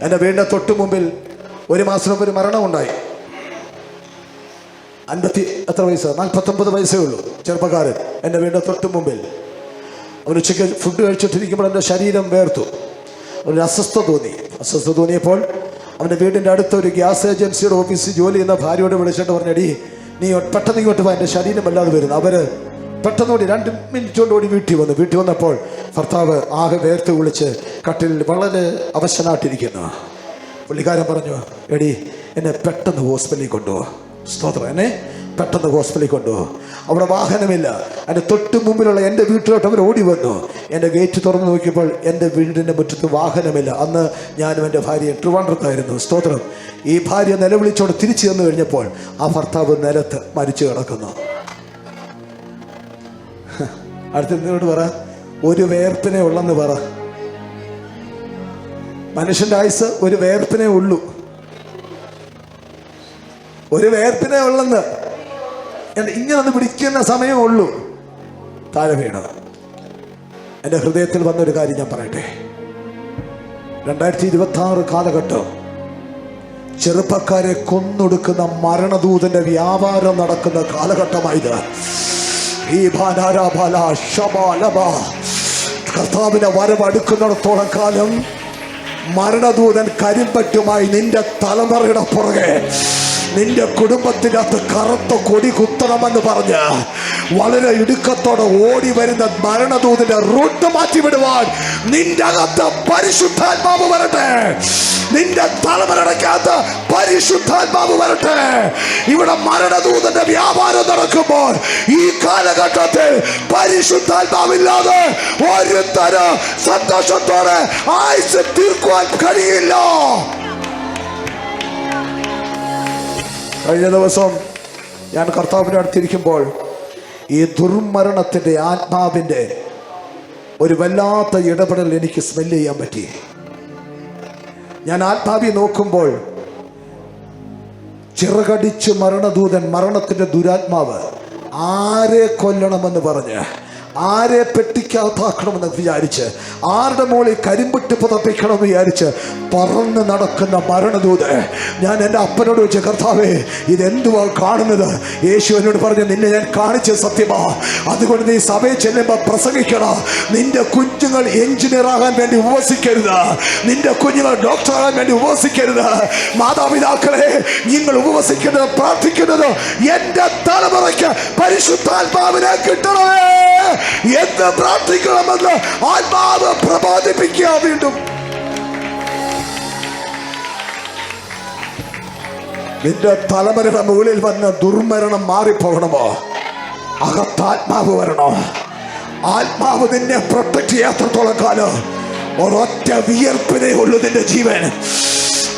എൻ്റെ വീടിൻ്റെ തൊട്ട് മുമ്പിൽ ഒരു മാസം മുമ്പ് ഒരു മരണമുണ്ടായി. 49 വയസ്സേ ഉള്ളൂ, ചെറുപ്പക്കാരൻ. എൻ്റെ വീടിൻ്റെ തൊട്ട് മുമ്പിൽ അവൻ ഉച്ചയ്ക്ക് ഫുഡ് കഴിച്ചിട്ടിരിക്കുമ്പോൾ എൻ്റെ ശരീരം വേർത്തു. ഒരു അസ്വസ്ഥത തോന്നിയപ്പോൾ അവൻ്റെ വീടിൻ്റെ അടുത്തൊരു ഗ്യാസ് ഏജൻസിയുടെ ഓഫീസിൽ ജോലി ചെയ്യുന്ന ഭാര്യയോട് വിളിച്ചിട്ട് പറഞ്ഞടി, നീ പെട്ടെന്ന് ഇങ്ങോട്ട് പോയി, എൻ്റെ ശരീരം വല്ലാതെ വരുന്നു. അവർ പെട്ടെന്നോടി 2 മിനിറ്റ് കൊണ്ടോടി വീട്ടിൽ വന്നപ്പോൾ ഭർത്താവ് ആകെ വേർത്ത് വിളിച്ച് കട്ടിലിൽ വളരെ അവശനായിട്ടിരിക്കുന്നു. പുള്ളിക്കാരൻ പറഞ്ഞു, എടി എന്നെ പെട്ടെന്ന് ഹോസ്പിറ്റലിൽ കൊണ്ടുപോകും. സ്തോത്രം. എന്നെ പെട്ടെന്ന് ഹോസ്പിറ്റലിൽ കൊണ്ടുപോകും. അവിടെ വാഹനമില്ല. അതിൻ്റെ തൊട്ട് മുമ്പിലുള്ള എൻ്റെ വീട്ടിലോട്ട് അവർ ഓടി വന്നു. എൻ്റെ ഗേറ്റ് തുറന്ന് നോക്കിയപ്പോൾ എൻ്റെ വീടിൻ്റെ മുറ്റത്ത് വാഹനമില്ല. അന്ന് ഞാനും എൻ്റെ ഭാര്യ ട്രിവാൻഡ്രത്തായിരുന്നു. സ്തോത്രം. ഈ ഭാര്യ നിലവിളിച്ചോട് തിരിച്ചു ചെന്ന് കഴിഞ്ഞപ്പോൾ ആ ഭർത്താവ് നിലത്ത് മരിച്ചു കിടക്കുന്നു. അടുത്തതിനോട് പറ, ഒരു വേർപ്പിനെ ഉള്ളെന്ന് പറ. മനുഷ്യൻ്റെ ആയുസ് ഒരു വേർപ്പിനെ ഉള്ളൂ, ഒരു വേർപ്പിനെ ഉള്ളെന്ന്. ഇങ്ങനെ ഒന്ന് പിടിക്കുന്ന സമയമേ ഉള്ളൂ. താഴെ വീണത്. എൻ്റെ ഹൃദയത്തിൽ വന്നൊരു കാര്യം ഞാൻ പറയട്ടെ. 2026 കാലഘട്ടം ചെറുപ്പക്കാരെ കൊന്നൊടുക്കുന്ന മരണദൂതന്റെ വ്യാപാരം നടക്കുന്ന കാലഘട്ടമായത്. ഈ കർത്താവിന്റെ വരവ് അടുക്കുന്നിടത്തോളം കാലം മരണദൂതൻ കരിമ്പറ്റുമായി നിന്റെ തലമുറയുടെ പുറകെ, നിന്റെ കുടുംബത്തിൻ്റെ അകത്ത് കറുത്ത കൊടി കുത്തണമെന്ന് പറഞ്ഞ് വളരെ ഇടുക്കത്തോടെ ഓടി വരുന്ന മരണദൂതന്റെ റൂട്ട് മാറ്റിവിടുവാൻ നിന്റെ അകത്ത് പരിശുദ്ധാത്മാവ് വരട്ടെ. നിന്റെ തലമുറയ്ക്കകത്ത് പരിശുദ്ധാത്മാവ് വരട്ടെ. ഇവിടെ മരണദൂതന്റെ വ്യാപാരം നടക്കുമ്പോൾ ഈ കാലഘട്ടത്തിൽ പരിശുദ്ധാത്മാവില്ലാതെ ഒരു തരം സന്തോഷത്തോടെ ആയുസ് തീർക്കുവാൻ കഴിയില്ല. കഴിഞ്ഞ ദിവസം ഞാൻ കർത്താവിൻ്റെ അടുത്തിരിക്കുമ്പോൾ ഈ ദുർമരണത്തിൻ്റെ ആത്മാവിൻ്റെ ഒരു വല്ലാത്ത ഇടപെടൽ എനിക്ക് സ്മെല്ല് ചെയ്യാൻ പറ്റി. ഞാൻ ആത്മാവി നോക്കുമ്പോൾ ചിറകടിച്ച് മരണദൂതൻ, മരണത്തിൻ്റെ ദുരാത്മാവ് ആരെ കൊല്ലണമെന്ന് പറഞ്ഞ്, ആരെ പെട്ടിക്കകത്താക്കണമെന്ന് വിചാരിച്ച്, ആരുടെ മുകളിൽ കരിമ്പിട്ട് പുതപ്പിക്കണമെന്ന് വിചാരിച്ച് പറന്ന് നടക്കുന്ന മരണദൂത്. ഞാൻ എൻ്റെ അപ്പനോട് ചോദിച്ചു, കർത്താവേ ഇതെന്തുവാ കാണുന്നത്? യേശു എന്നോട് പറഞ്ഞു, നിന്നെ ഞാൻ കാണിച്ച സത്യമാ. അതുകൊണ്ട് നീ സഭയിൽ ചെല്ലുമ്പോൾ പ്രസംഗിക്കണം. നിന്റെ കുഞ്ഞുങ്ങൾ എഞ്ചിനീയർ ആകാൻ വേണ്ടി ഉപവസിക്കരുത്. നിന്റെ കുഞ്ഞുങ്ങൾ ഡോക്ടർ ആകാൻ വേണ്ടി ഉപവസിക്കരുത്. മാതാപിതാക്കളെ, നിങ്ങൾ ഉപവസിക്കുന്നത്, പ്രാർത്ഥിക്കുന്നത് എൻ്റെ തലമുറയ്ക്ക് പരിശുദ്ധാത്മാവിനെ കിട്ടണമേ എന്ന് പ്രാർത്ഥിക്കണമെന്ന് ആത്മാവ് പ്രബോധിപ്പിക്കുക. വീണ്ടും നിന്റെ തലമുറയുടെ മുകളിൽ വന്ന ദുർമരണം മാറിപ്പോകണമോ? അകത്താത്മാവ് വരണോ? ആത്മാവ് നിന്നെ പ്രൊട്ടക്ട് ചെയ്യാത്തത്തോളം കാലം ഒരൊറ്റ വിയർപ്പിനെ ഉള്ളൂ നിന്റെ ജീവൻ.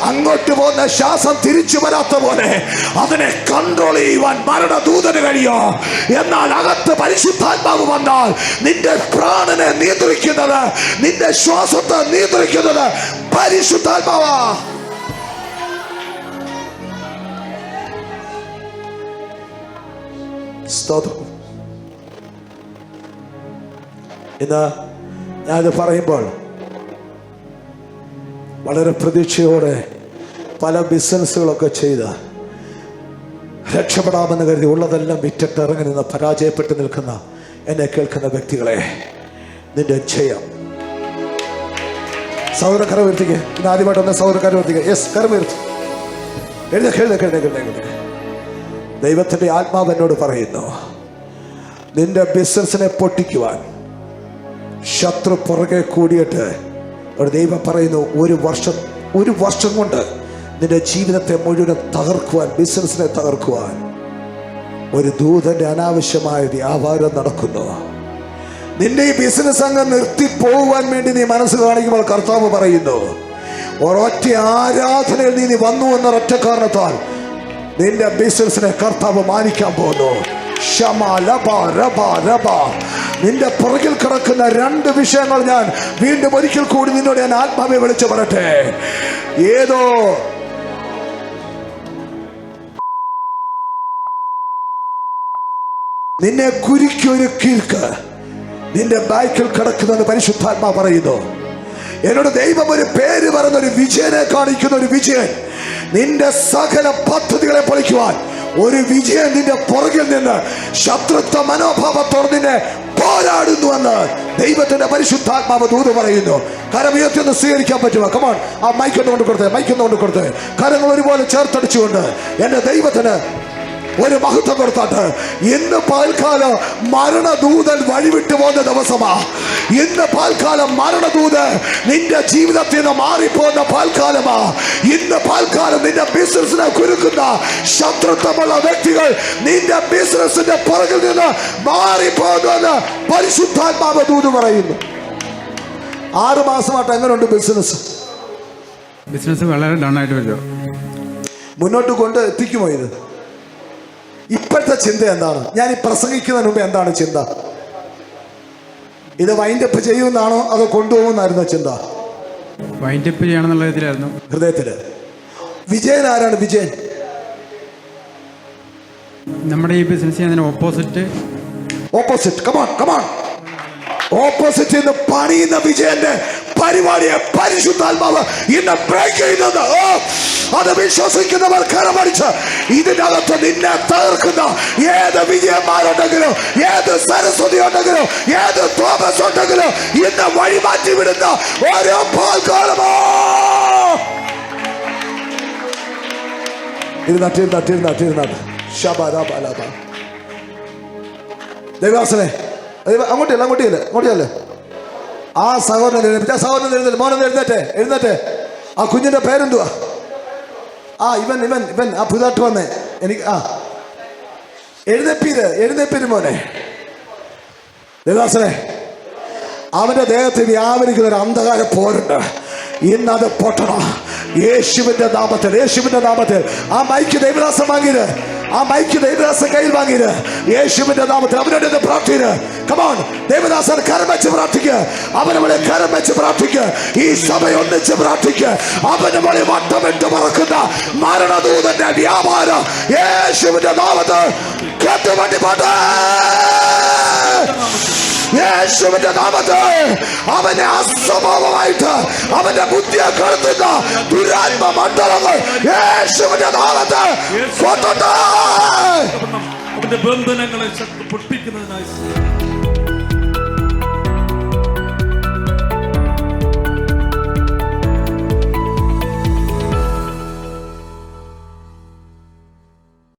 അങ്ങോട്ട് പോകുന്ന ശ്വാസം തിരിച്ചു വരാത്ത പോലെ അതിനെ കൺട്രോൾ ചെയ്യുവാൻ മരണദൂതന് കഴിയോ? എന്നാൽ അകത്ത് പരിശുദ്ധാത്മാവ് വന്നാൽ നിന്റെ പ്രാണനെ നിയന്ത്രിക്കുന്നത്, നിന്റെ ശ്വാസത്തെ നിയന്ത്രിക്കുന്നത് പരിശുദ്ധാത്മാവാ. സ്തോത്രം. ഇന്ന് ഞാനിത് പറയുമ്പോൾ വളരെ പ്രതീക്ഷയോടെ പല ബിസിനസ്സുകളൊക്കെ ചെയ്ത് രക്ഷപ്പെടാമെന്ന് കരുതി ഉള്ളതെല്ലാം വിറ്റിട്ട് ഇറങ്ങി നിന്ന് പരാജയപ്പെട്ട് നിൽക്കുന്ന എന്നെ കേൾക്കുന്ന വ്യക്തികളെ, നിന്റെ ജയം. സൗരക്കര ഉയർത്തിക്ക്. ഇന്ന് ആദ്യമായിട്ടൊന്ന് സൗരക്കര ഉയർത്തിക്ക്. യെസ്, കരമുയർത്തി എഴുന്നേക്ക്. ദൈവത്തിൻ്റെ ആത്മാവ് എന്നോട് പറയുന്നു, നിന്റെ ബിസിനസ്സിനെ പൊട്ടിക്കുവാൻ ശത്രു പുറകെ കൂടിയിട്ട് ഒരു ദൈവം പറയുന്നു, ഒരു വർഷം കൊണ്ട് നിന്റെ ജീവിതത്തെ മുഴുവൻ തകർക്കുവാൻ, ബിസിനസ്സിനെ തകർക്കുവാൻ ഒരു ദൂതന്റെ അനാവശ്യമായ വ്യാപാരം നടക്കുന്നു. നിന്റെ ഈ ബിസിനസ് അങ്ങ് നിർത്തിപ്പോകുവാൻ വേണ്ടി നീ മനസ്സ് കാണിക്കുമ്പോൾ കർത്താവ് പറയുന്നു, ഒരൊറ്റ ആരാധനയിൽ നീ വന്നു എന്നൊരൊറ്റ കാരണത്താൽ നിന്റെ ബിസിനസ്സിനെ കർത്താവ് മാനിക്കാൻ പോകുന്നു. നിന്റെ പുറകിൽ കിടക്കുന്ന 2 വിഷയങ്ങൾ ഞാൻ വീണ്ടും ഒരിക്കൽ കൂടി നിന്നോട് ഞാൻ ആത്മാവെ വിളിച്ചു പറയട്ടെ. ഏതോ നിന്നെ കുരുക്കിയൊരു കീഴ്ക്ക് നിന്റെ ബാക്കിൽ കിടക്കുന്നെന്ന് പരിശുദ്ധാത്മാ പറയുന്നു. എന്നോട് ദൈവം ഒരു പേര് പറയുന്ന ഒരു വിജയനെ കാണിക്കുന്ന ഒരു വിജയൻ. നിന്റെ സകല പദ്ധതികളെ പൊളിക്കുവാൻ ഒരു വിജയൻ നിന്റെ പുറകിൽ നിന്ന് ശത്രുത്വ മനോഭാവത്തോടെ നിന്നെ പോരാടുന്നുവെന്ന് ദൈവത്തിന്റെ പരിശുദ്ധാത്മാവ് ദൂത് പറയുന്നു. കരമുയർത്തി ഒന്ന് സ്വീകരിക്കാൻ പറ്റുമോ? കമോൺ, ആ മൈക്കൊന്ന് കൊണ്ട് കൊടുത്തേ. കരങ്ങൾ ഒരുപോലെ ചേർത്തടിച്ചുകൊണ്ട് എന്റെ ദൈവത്തിന് ഒരു മഹത്വം കൊടുത്താട്ട്. ഇന്ന് പാൽക്കാലം മരണദൂതൻ വഴിവിട്ടു പോകുന്ന ദിവസമാ. ഇന്ന് പാൽക്കാലം മരണദൂത് നിന്റെ ജീവിതത്തിൽ നിന്ന് മാറിപ്പോകുന്ന പാൽക്കാലമാ. ഇന്ന് പാൽക്കാലം നിന്റെ ബിസിനസിനെ കുരുക്കുന്ന ശത്രുത്വമുള്ള വ്യക്തികൾ നിന്റെ ബിസിനസിന്റെ പുറകിൽ നിന്ന് മാറിപ്പോകുമെന്ന് പരിശുദ്ധാത്മാവ് ദൂത് പറയുന്നു. 6 മാസമായിട്ട് എങ്ങനെയുണ്ട് ബിസിനസ് വളരെ ഡൗൺ ആയിട്ട് വരുമോ? മുന്നോട്ട് കൊണ്ട് എത്തിക്കുമോ? ഇത് ഇപ്പോഴത്തെ ചിന്ത എന്താണ്? ഞാൻ ഈ പ്രസംഗിക്കുന്നതിന് മുമ്പ് എന്താണ് ചിന്ത? ഇത് വൈൻഡപ്പ് ചെയ്യുമെന്നാണോ അതോ കൊണ്ടുപോകുമെന്നായിരുന്നോ ചിന്ത? വൈൻഡപ്പ് ചെയ്യണമെന്നുള്ള ഇതിലായിരുന്നു ഹൃദയത്തില്. വിജയൻ ആരാണ്? വിജയൻ നമ്മുടെ ഈ ബിസിനസ് ചെയ്യുന്നതിന് ഓപ്പോസിറ്റ് കമോൺ ഓപ്പോസിറ്റ് എന്ന് പണിയുന്ന വിജയന്റെ പരിപാടിയെ പരിശുദ്ധാത്മാവ് ഇന്ന് ബ്രേക്ക് ചെയ്യുന്നത്. അത് വിശ്വസിക്കുന്നവർ കരമടിച്ച് ഇതിനകത്ത് നിന്നെ തകർക്കുന്ന ഏത് വിജയന്മാരുണ്ടെങ്കിലും, ഏത് സരസ്വതി ഉണ്ടെങ്കിലും, ഏത് തോമസ് ഉണ്ടെങ്കിലും ഇന്ന് വഴിമാറ്റി വിടുന്ന ഓരോ പാൽക്കാലമോ. ദൈവാസനെ അങ്ങോട്ടല്ലേ ആ സഹോദരൻ എഴുന്നേറ്റ്. മോനൊന്ന് എഴുന്നേറ്റ്. ആ കുഞ്ഞിന്റെ പേരെന്തുവാ? ഇവൻ ആ പുതുതായിട്ട് വന്നേ. എനിക്ക് എഴുന്നേപ്പീര് മോനെ. ദേവാസനെ, അവന്റെ ദേഹത്ത് വ്യാപരിക്കുന്ന ഒരു അന്ധകാര പോരുണ്ട്. ഇന്നത് പൊട്ടണം യേശുവിന്റെ നാമത്തിൽ. ആ മൈക്ക് ദൈവദാസം വാങ്ങിയത്, കയ്യിൽ വാങ്ങിയത് യേശുവിന്റെ നാമത്തിൽ അവനോട് പ്രാർത്ഥിക്കുക. കമോൺ, ദേവദാസൻ കരം വെച്ച് പ്രാർത്ഥിക്കുക. അവനെ കരം വെച്ച് പ്രാർത്ഥിക്കുക. ഈ സഭ ഒന്നിച്ച് പ്രാർത്ഥിക്കുക. അവന്റെ മോളെ വട്ടമിട്ട് പറക്കുന്ന മരണദൂതന്റെ വ്യാപാരം യേശുവിന്റെ നാമത്തിൽ കേട്ടുപറ്റിപ്പോട്ടെ. യേശുവിന്റെ നാമത്തിൽ അവനെ അസ്വഭാവമായിട്ട് അവന്റെ ബുദ്ധിയെ കടത്തുന്ന ദുരാത്മ മണ്ഡലങ്ങൾ യേശുവിന്റെ നാമത്തിൽ അവന്റെ ബന്ധനങ്ങളെ പൊട്ടിക്കുന്നതിനായി